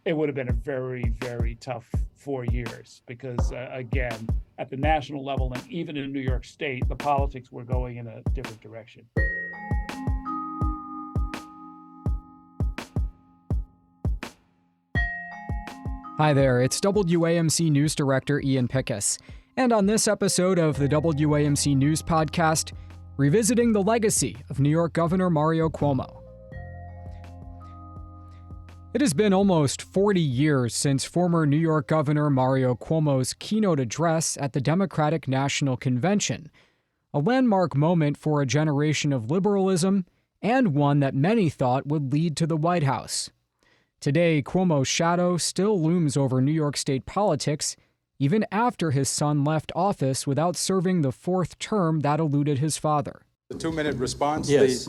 it would have been a very, very tough 4 years because, again, at the national level and even in New York State, the politics were going in a different direction. Hi there, it's WAMC News Director Ian Pickus. And on this episode of the WAMC News Podcast, revisiting the legacy of New York Governor Mario Cuomo. It has been almost 40 years since former New York Governor Mario Cuomo's keynote address at the Democratic National Convention, a landmark moment for a generation of liberalism and one that many thought would lead to the White House. Today, Cuomo's shadow still looms over New York State politics, even after his son left office without serving the fourth term that eluded his father. The 2-minute response, yes.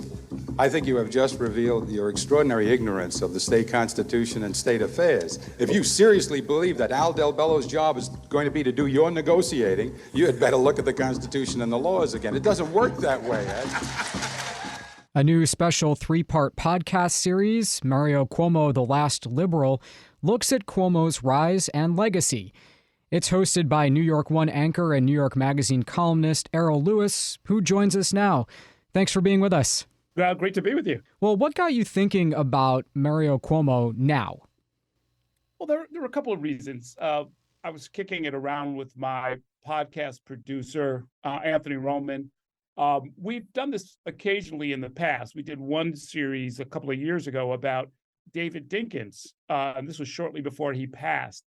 I think you have just revealed your extraordinary ignorance of the state constitution and state affairs. If you seriously believe that Al Del Bello's job is going to be to do your negotiating, you had better look at the Constitution and the laws again. It doesn't work that way, Ed. A new special 3-part podcast series, Mario Cuomo, the Last Liberal, looks at Cuomo's rise and legacy. It's hosted by New York One anchor and New York Magazine columnist Errol Louis, who joins us now. Thanks for being with us. Great to be with you. Well, what got you thinking about Mario Cuomo now? Well, there were a couple of reasons. I was kicking it around with my podcast producer, Anthony Roman. We've done this occasionally in the past. We did one series a couple of years ago about David Dinkins, and this was shortly before he passed.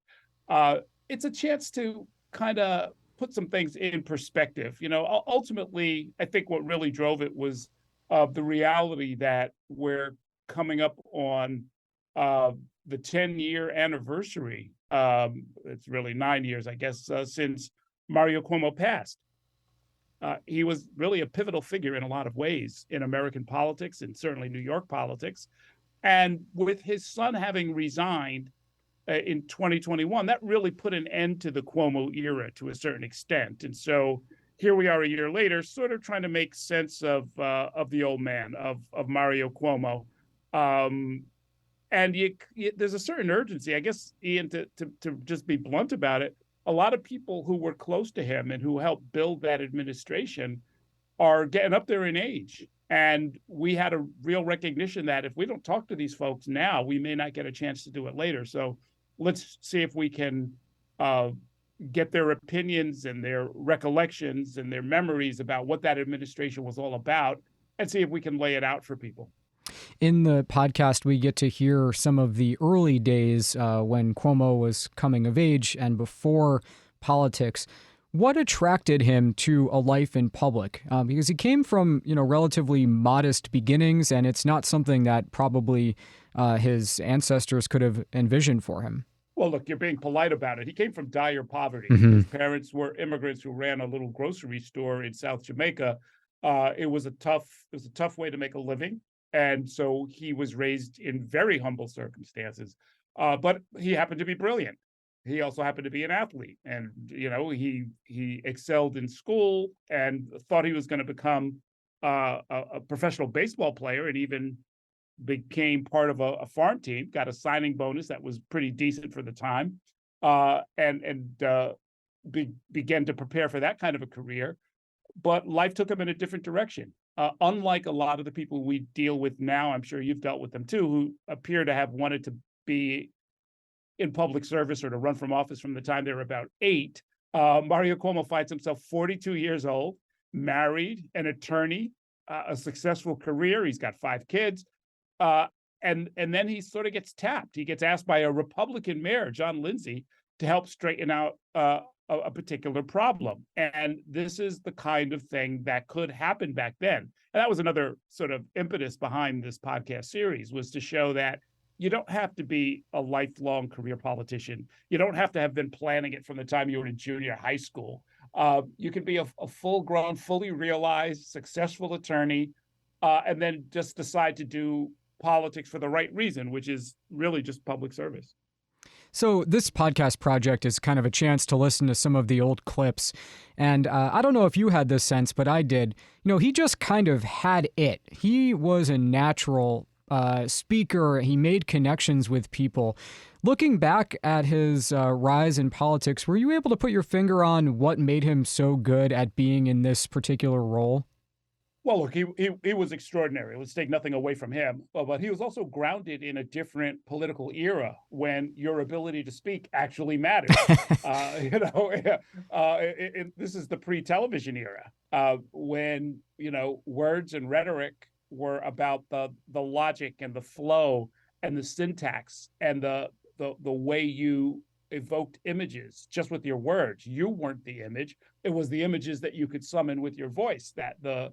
It's a chance to kind of put some things in perspective. You know, ultimately, I think what really drove it was the reality that we're coming up on the 10-year anniversary. It's really 9 years, I guess, since Mario Cuomo passed. He was really a pivotal figure in a lot of ways in American politics and certainly New York politics. And with his son having resigned in 2021, that really put an end to the Cuomo era to a certain extent. And so here we are a year later, sort of trying to make sense of the old man, of Mario Cuomo. And there's a certain urgency, I guess, Ian, to just be blunt about it. A lot of people who were close to him and who helped build that administration are getting up there in age. And we had a real recognition that if we don't talk to these folks now, we may not get a chance to do it later. So let's see if we can get their opinions and their recollections and their memories about what that administration was all about and see if we can lay it out for people. In the podcast, we get to hear some of the early days when Cuomo was coming of age and before politics. What attracted him to a life in public? Because he came from, relatively modest beginnings, and it's not something that probably his ancestors could have envisioned for him. Well, look, you're being polite about it. He came from dire poverty. Mm-hmm. His parents were immigrants who ran a little grocery store in South Jamaica. It was a tough way to make a living. And so he was raised in very humble circumstances, but he happened to be brilliant. He also happened to be an athlete, and he excelled in school and thought he was going to become a professional baseball player, and even became part of a farm team. Got a signing bonus that was pretty decent for the time, and began to prepare for that kind of a career. But life took him in a different direction. Unlike a lot of the people we deal with now, I'm sure you've dealt with them too, who appear to have wanted to be in public service or to run from office from the time they were about 8. Mario Cuomo finds himself 42 years old, married, an attorney, a successful career. He's got 5 kids. And then he sort of gets tapped. He gets asked by a Republican mayor, John Lindsay, to help straighten out a particular problem. And this is the kind of thing that could happen back then. And that was another sort of impetus behind this podcast series, was to show that you don't have to be a lifelong career politician. You don't have to have been planning it from the time you were in junior high school. You can be a full-grown, fully realized, successful attorney, and then just decide to do politics for the right reason, which is really just public service. So this podcast project is kind of a chance to listen to some of the old clips. And I don't know if you had this sense, but I did. He just kind of had it. He was a natural speaker. He made connections with people. Looking back at his rise in politics, were you able to put your finger on what made him so good at being in this particular role? Well, look, he was extraordinary. Let's take nothing away from him, but he was also grounded in a different political era when your ability to speak actually mattered. This is the pre-television era when words and rhetoric were about the logic and the flow and the syntax and the way you evoked images just with your words. You weren't the image; it was the images that you could summon with your voice that the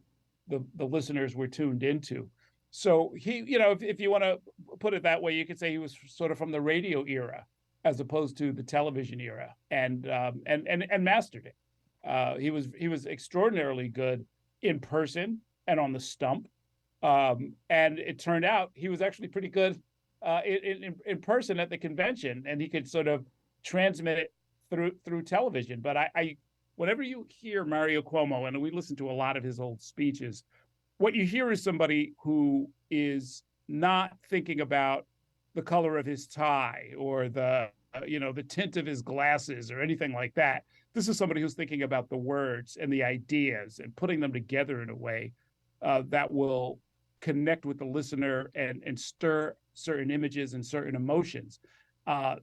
listeners were tuned into. So he, if you want to put it that way, you could say he was sort of from the radio era as opposed to the television era, and mastered it. He was extraordinarily good in person and on the stump, and it turned out he was actually pretty good in person at the convention, and he could sort of transmit it through television. But I whenever you hear Mario Cuomo, and we listen to a lot of his old speeches, what you hear is somebody who is not thinking about the color of his tie or the tint of his glasses or anything like that. This is somebody who's thinking about the words and the ideas and putting them together in a way that will connect with the listener and stir certain images and certain emotions.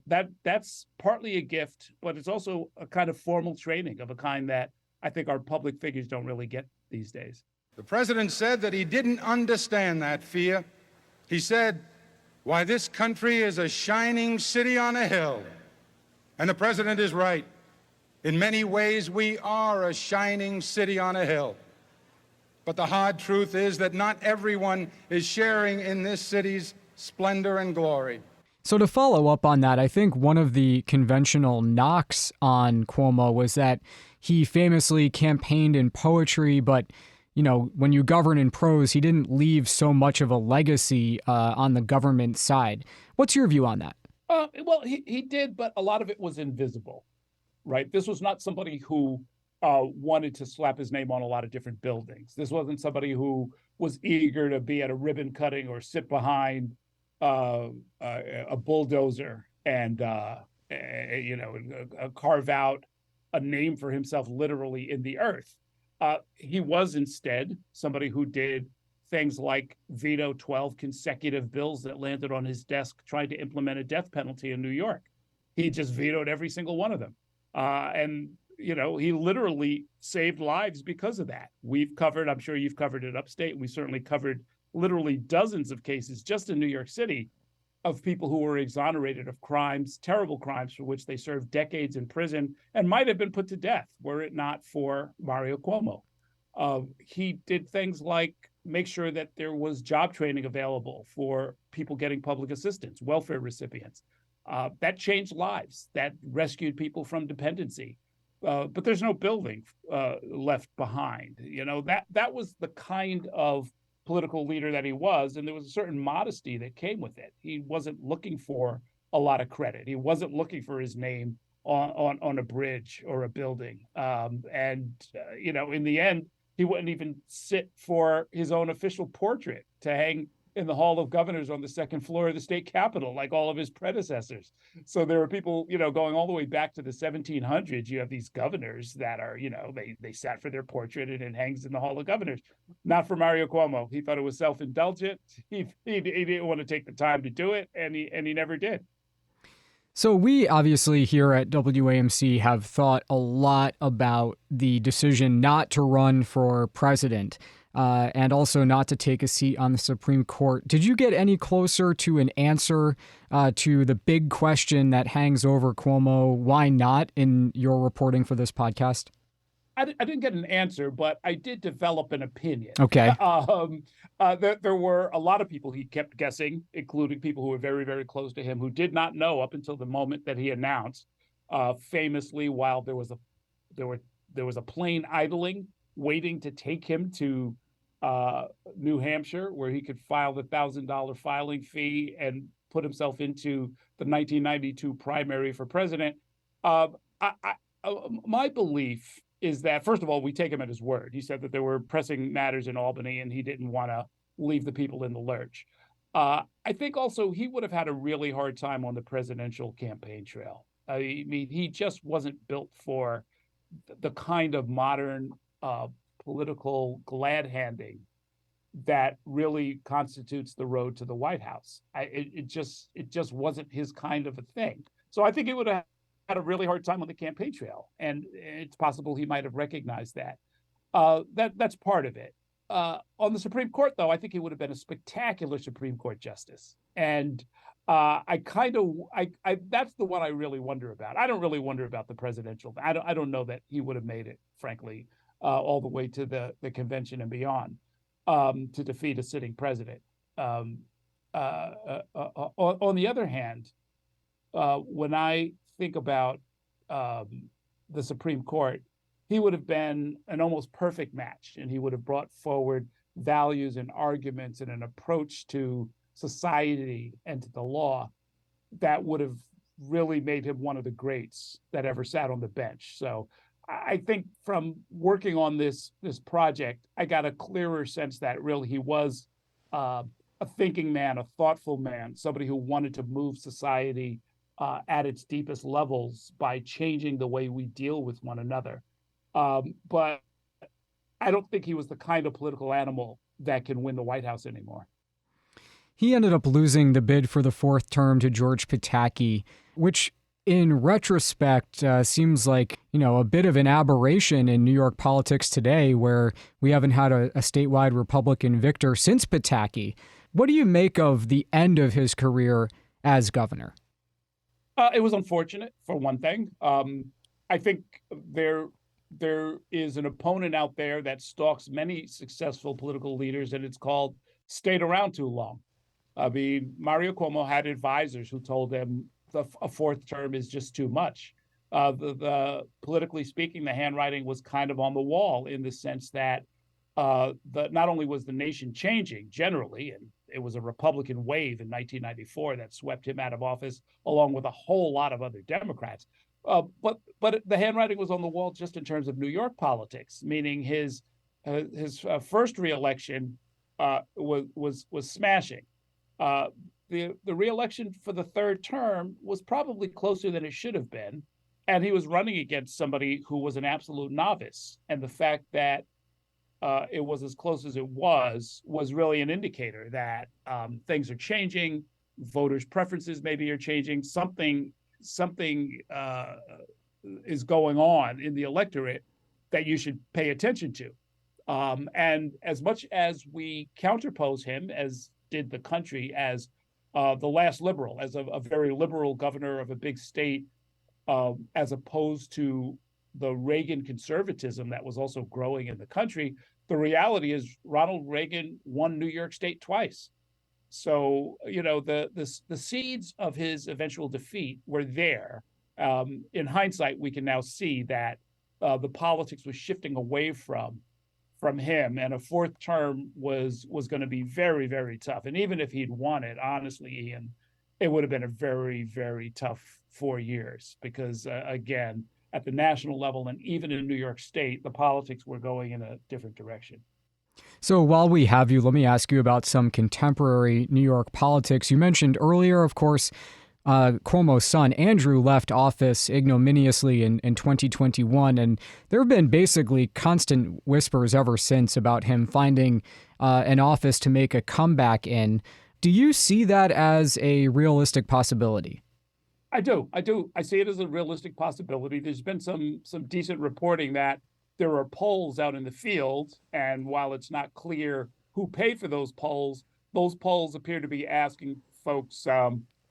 That's partly a gift, but it's also a kind of formal training of a kind that I think our public figures don't really get these days. The president said that he didn't understand that fear. He said, "Why, this country is a shining city on a hill." And the president is right. In many ways, we are a shining city on a hill. But the hard truth is that not everyone is sharing in this city's splendor and glory. So to follow up on that, I think one of the conventional knocks on Cuomo was that he famously campaigned in poetry, but when you govern in prose, he didn't leave so much of a legacy on the government side. What's your view on that? Well, he did, but a lot of it was invisible, right? This was not somebody who wanted to slap his name on a lot of different buildings. This wasn't somebody who was eager to be at a ribbon cutting or sit behind a bulldozer and carve out a name for himself literally in the earth. He was instead somebody who did things like veto 12 consecutive bills that landed on his desk trying to implement a death penalty in New York. He just vetoed every single one of them. He literally saved lives because of that. I'm sure you've covered it upstate. We certainly covered literally dozens of cases just in New York City of people who were exonerated of crimes, terrible crimes for which they served decades in prison and might have been put to death were it not for Mario Cuomo. He did things like make sure that there was job training available for people getting public assistance, welfare recipients. That changed lives, that rescued people from dependency. But there's no building left behind. That was the kind of political leader that he was, and there was a certain modesty that came with it. He wasn't looking for a lot of credit. He wasn't looking for his name on a bridge or a building. In the end, he wouldn't even sit for his own official portrait to hang in the Hall of Governors on the second floor of the state capitol, like all of his predecessors. So there are people, going all the way back to the 1700s. You have these governors that are, they sat for their portrait and it hangs in the Hall of Governors. Not for Mario Cuomo. He thought it was self-indulgent. He didn't want to take the time to do it, and he never did. So we obviously here at WAMC have thought a lot about the decision not to run for president. And also not to take a seat on the Supreme Court. Did you get any closer to an answer to the big question that hangs over Cuomo? Why not, in your reporting for this podcast? I didn't get an answer, but I did develop an opinion. Okay. There were a lot of people he kept guessing, including people who were very, very close to him, who did not know up until the moment that he announced. Famously, while there was a plane idling, waiting to take him to New Hampshire, where he could file the $1,000 filing fee and put himself into the 1992 primary for president. My belief is that, first of all, we take him at his word. He said that there were pressing matters in Albany and he didn't want to leave the people in the lurch. I think also he would have had a really hard time on the presidential campaign trail. I mean, he just wasn't built for the kind of modern political glad handing that really constitutes the road to the White House. It just wasn't his kind of a thing. So I think he would have had a really hard time on the campaign trail, and it's possible he might have recognized that. That's part of it. On the Supreme Court, though, I think he would have been a spectacular Supreme Court justice, and I kind of I that's the one I really wonder about. I don't really wonder about the presidential. I don't know that he would have made it, frankly, all the way to the convention and beyond to defeat a sitting president. On the other hand, when I think about the Supreme Court, he would have been an almost perfect match, and he would have brought forward values and arguments and an approach to society and to the law that would have really made him one of the greats that ever sat on the bench. So I think from working on this project, I got a clearer sense that really he was a thinking man, a thoughtful man, somebody who wanted to move society at its deepest levels by changing the way we deal with one another. But I don't think he was the kind of political animal that can win the White House anymore. He ended up losing the bid for the fourth term to George Pataki, which in retrospect seems like, a bit of an aberration in New York politics today, where we haven't had a statewide Republican victor since Pataki. What do you make of the end of his career as governor? It was unfortunate, for one thing. I think there is an opponent out there that stalks many successful political leaders, and it's called stayed around too long. I mean, Mario Cuomo had advisors who told him a fourth term is just too much. Politically speaking, the handwriting was kind of on the wall, in the sense that not only was the nation changing generally, and it was a Republican wave in 1994 that swept him out of office, along with a whole lot of other Democrats. But the handwriting was on the wall just in terms of New York politics, meaning his first reelection was smashing. The reelection for the third term was probably closer than it should have been, and he was running against somebody who was an absolute novice. And the fact that it was as close as it was really an indicator that things are changing, voters' preferences maybe are changing, something is going on in the electorate that you should pay attention to. And as much as we counterpose him, as did the country, as the last liberal, as a very liberal governor of a big state, as opposed to the Reagan conservatism that was also growing in the country, the reality is Ronald Reagan won New York State twice. So, the seeds of his eventual defeat were there. In hindsight, we can now see that the politics was shifting away from him, and a fourth term was going to be very, very tough. And even if he'd won it, honestly, Ian, it would have been a very, very tough 4 years, because again, at the national level and even in New York State, the politics were going in a different direction. So while we have you, let me ask you about some contemporary New York politics. You mentioned earlier, of course, Cuomo's son, Andrew, left office ignominiously in 2021, and there have been basically constant whispers ever since about him finding an office to make a comeback in. Do you see that as a realistic possibility? I do. I see it as a realistic possibility. There's been some decent reporting that there are polls out in the field, and while it's not clear who paid for those polls appear to be asking folks,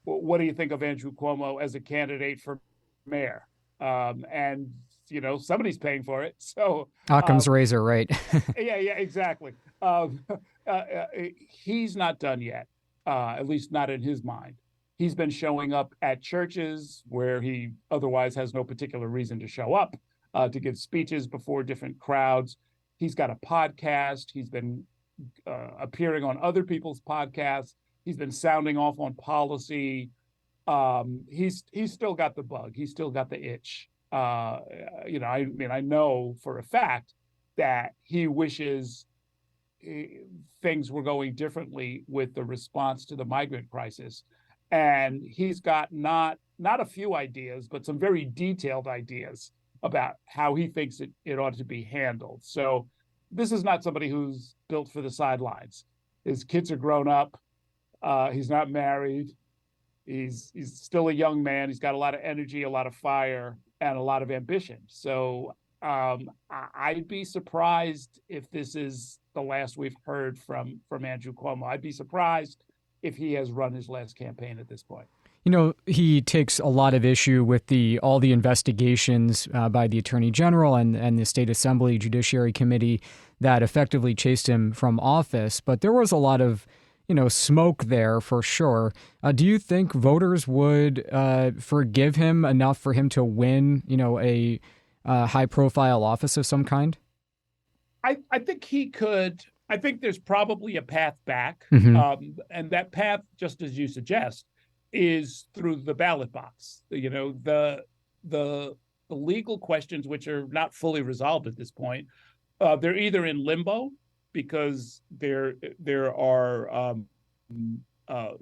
what do you think of Andrew Cuomo as a candidate for mayor? And somebody's paying for it. So Occam's razor, right? yeah, exactly. He's not done yet, at least not in his mind. He's been showing up at churches where he otherwise has no particular reason to show up, to give speeches before different crowds. He's got a podcast. He's been appearing on other people's podcasts. He's been sounding off on policy. He's still got the bug. He's still got the itch. I know for a fact that he wishes things were going differently with the response to the migrant crisis. And he's got not a few ideas, but some very detailed ideas about how he thinks it ought to be handled. So this is not somebody who's built for the sidelines. His kids are grown up. He's not married. He's still a young man. He's got a lot of energy, a lot of fire, and a lot of ambition. So I'd be surprised if this is the last we've heard from Andrew Cuomo. I'd be surprised if he has run his last campaign at this point. You know, he takes a lot of issue with all the investigations by the Attorney General and the State Assembly Judiciary Committee that effectively chased him from office. But there was a lot of, smoke there for sure. Do you think voters would forgive him enough for him to win, a high-profile office of some kind? I think he could. I think there's probably a path back, and that path, just as you suggest, is through the ballot box. The legal questions, which are not fully resolved at this point, they're either in limbo because there are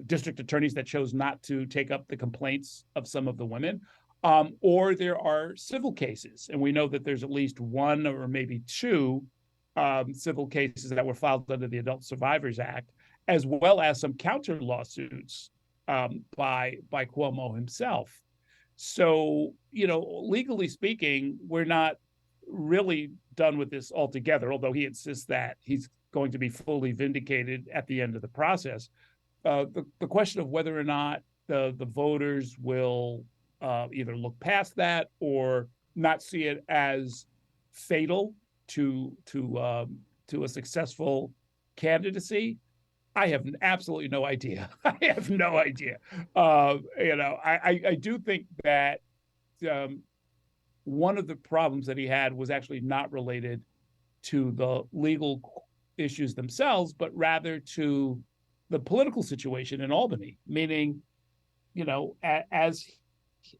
district attorneys that chose not to take up the complaints of some of the women, or there are civil cases, and we know that there's at least one or maybe two civil cases that were filed under the Adult Survivors Act, as well as some counter lawsuits by Cuomo himself. So, legally speaking, we're not really done with this altogether, although he insists that he's going to be fully vindicated at the end of the process. The question of whether or not the voters will either look past that or not see it as fatal to a successful candidacy, I have absolutely no idea. I have no idea. I do think that one of the problems that he had was actually not related to the legal issues themselves, but rather to the political situation in Albany, meaning, as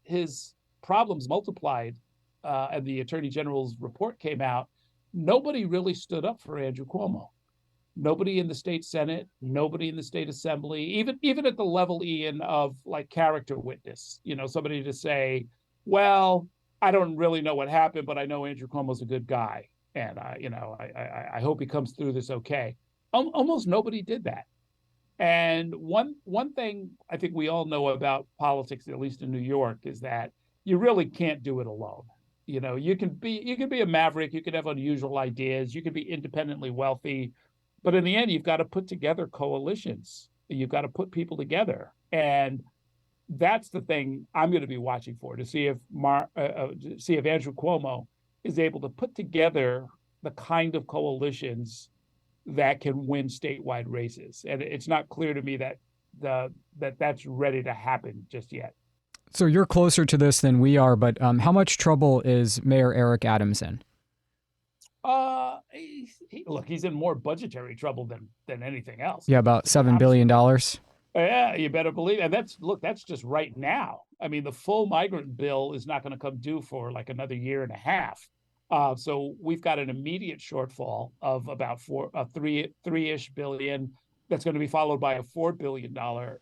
his problems multiplied and the Attorney General's report came out, nobody really stood up for Andrew Cuomo. Nobody in the state Senate, nobody in the state assembly, even at the level, Ian, of like character witness, somebody to say, well, I don't really know what happened, but I know Andrew Cuomo's a good guy. And I hope he comes through this okay. Almost nobody did that. And one thing I think we all know about politics, at least in New York, is that you really can't do it alone. You can be a maverick, you can have unusual ideas, you can be independently wealthy, but in the end, you've got to put together coalitions. You've got to put people together, and that's the thing I'm going to be watching for, to see if Andrew Cuomo is able to put together the kind of coalitions that can win statewide races. And it's not clear to me that that's ready to happen just yet. So you're closer to this than we are, but how much trouble is Mayor Eric Adams in? Look, he's in more budgetary trouble than anything else. Yeah, about $7 billion. Yeah, you better believe it. And that's just right now. I mean, the full migrant bill is not going to come due for like another year and a half. So we've got an immediate shortfall of about three-ish billion. That's going to be followed by a $4 billion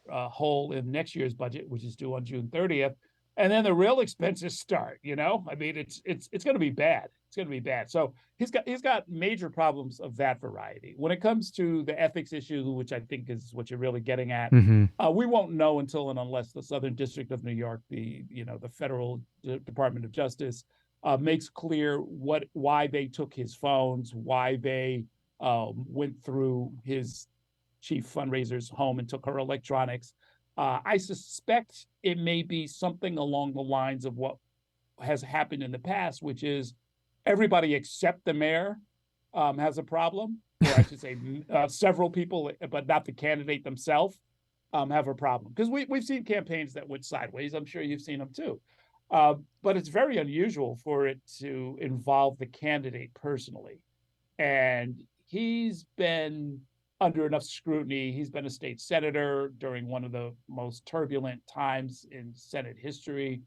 hole in next year's budget, which is due on June 30th. And then the real expenses start, I mean, it's going to be bad. It's going to be bad. So he's got major problems of that variety. When it comes to the ethics issue, which I think is what you're really getting at, we won't know until and unless the Southern District of New York, the Federal Department of Justice, makes clear why they took his phones, why they went through his chief fundraiser's home and took her electronics. I suspect it may be something along the lines of what has happened in the past, which is everybody except the mayor has a problem, or I should say several people, but not the candidate themselves, have a problem. Because we've seen campaigns that went sideways. I'm sure you've seen them too. But it's very unusual for it to involve the candidate personally. And he's been under enough scrutiny. He's been a state senator during one of the most turbulent times in Senate history.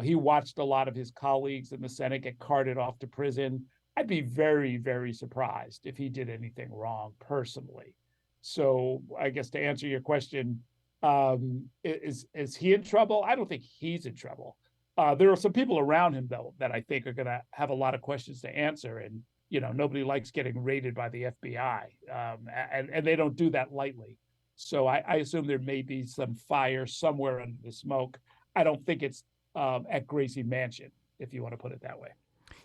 He watched a lot of his colleagues in the Senate get carted off to prison. I'd be very, very surprised if he did anything wrong personally. So I guess to answer your question, is he in trouble? I don't think he's in trouble. There are some people around him, though, that I think are going to have a lot of questions to answer. And, nobody likes getting raided by the FBI, and they don't do that lightly. So I assume there may be some fire somewhere under the smoke. I don't think it's at Gracie Mansion, if you want to put it that way.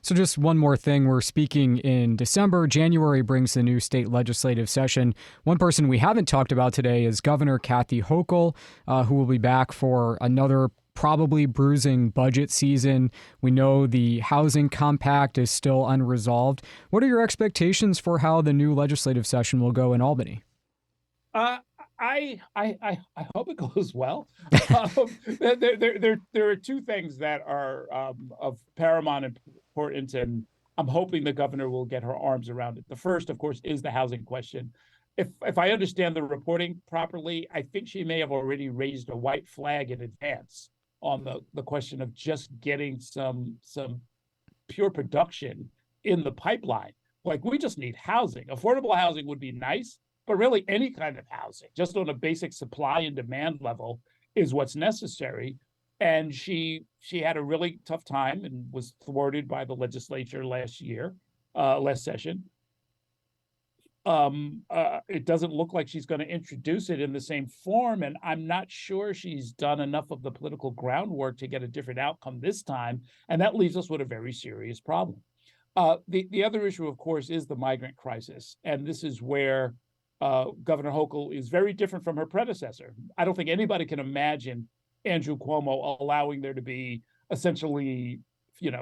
So just one more thing. We're speaking in December. January brings the new state legislative session. One person we haven't talked about today is Governor Kathy Hochul, who will be back for another probably bruising budget season. We know the housing compact is still unresolved. What are your expectations for how the new legislative session will go in Albany? I hope it goes well. There are two things that are of paramount importance, and I'm hoping the governor will get her arms around it. The first, of course, is the housing question. If I understand the reporting properly, I think she may have already raised a white flag in advance on the question of just getting some pure production in the pipeline. Like, we just need housing. Affordable housing would be nice, but really any kind of housing, just on a basic supply and demand level, is what's necessary. And she had a really tough time and was thwarted by the legislature last session. It doesn't look like she's going to introduce it in the same form, and I'm not sure she's done enough of the political groundwork to get a different outcome this time, and that leaves us with a very serious problem. The other issue, of course, is the migrant crisis, and this is where Governor Hochul is very different from her predecessor. I don't think anybody can imagine Andrew Cuomo allowing there to be essentially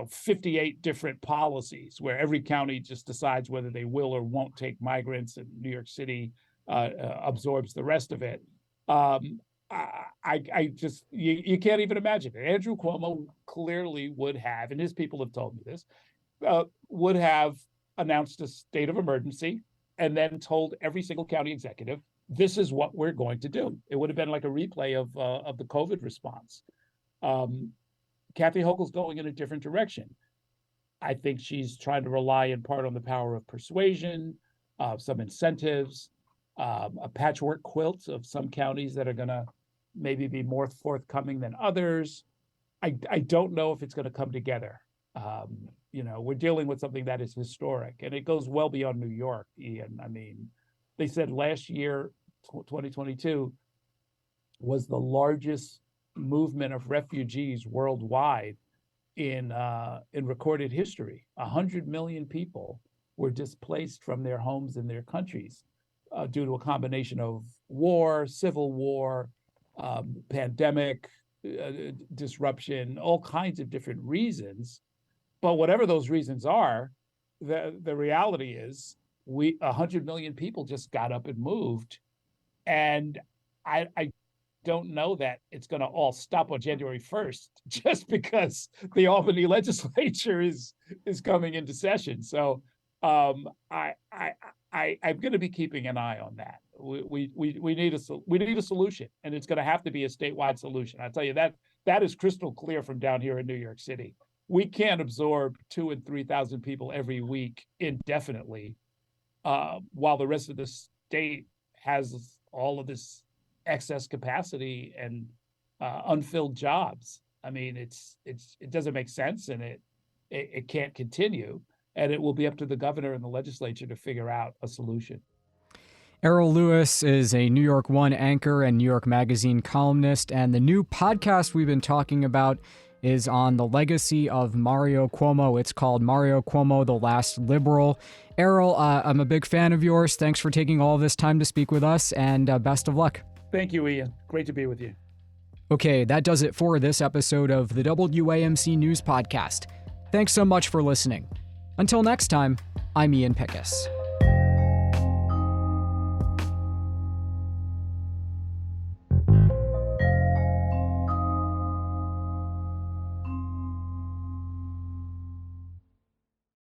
58 different policies where every county just decides whether they will or won't take migrants, and New York City absorbs the rest of it. You can't even imagine it. Andrew Cuomo clearly would have, and his people have told me this, would have announced a state of emergency and then told every single county executive, this is what we're going to do. It would have been like a replay of the COVID response. Kathy Hochul's going in a different direction. I think she's trying to rely in part on the power of persuasion, some incentives, a patchwork quilt of some counties that are going to maybe be more forthcoming than others. I don't know if it's going to come together. We're dealing with something that is historic, and it goes well beyond New York, Ian. I mean, they said last year, 2022, was the largest movement of refugees worldwide in recorded history. 100 million people were displaced from their homes in their countries due to a combination of war, civil war, pandemic, disruption, all kinds of different reasons. But whatever those reasons are, the reality is 100 million people just got up and moved. And I don't know that it's going to all stop on January 1st just because the Albany legislature is coming into session. So I'm going to be keeping an eye on that. We need a solution, and it's going to have to be a statewide solution. I tell you that is crystal clear from down here in New York City. We can't absorb 2,000 and 3,000 people every week indefinitely, while the rest of the state has all of this excess capacity and unfilled jobs. I mean, it doesn't make sense, and it can't continue. And it will be up to the governor and the legislature to figure out a solution. Errol Louis is a New York One anchor and New York Magazine columnist, and the new podcast we've been talking about is on the legacy of Mario Cuomo. It's called Mario Cuomo, The Last Liberal. Errol, I'm a big fan of yours. Thanks for taking all this time to speak with us, and best of luck. Thank you, Ian. Great to be with you. Okay, that does it for this episode of the WAMC News Podcast. Thanks so much for listening. Until next time, I'm Ian Pickus.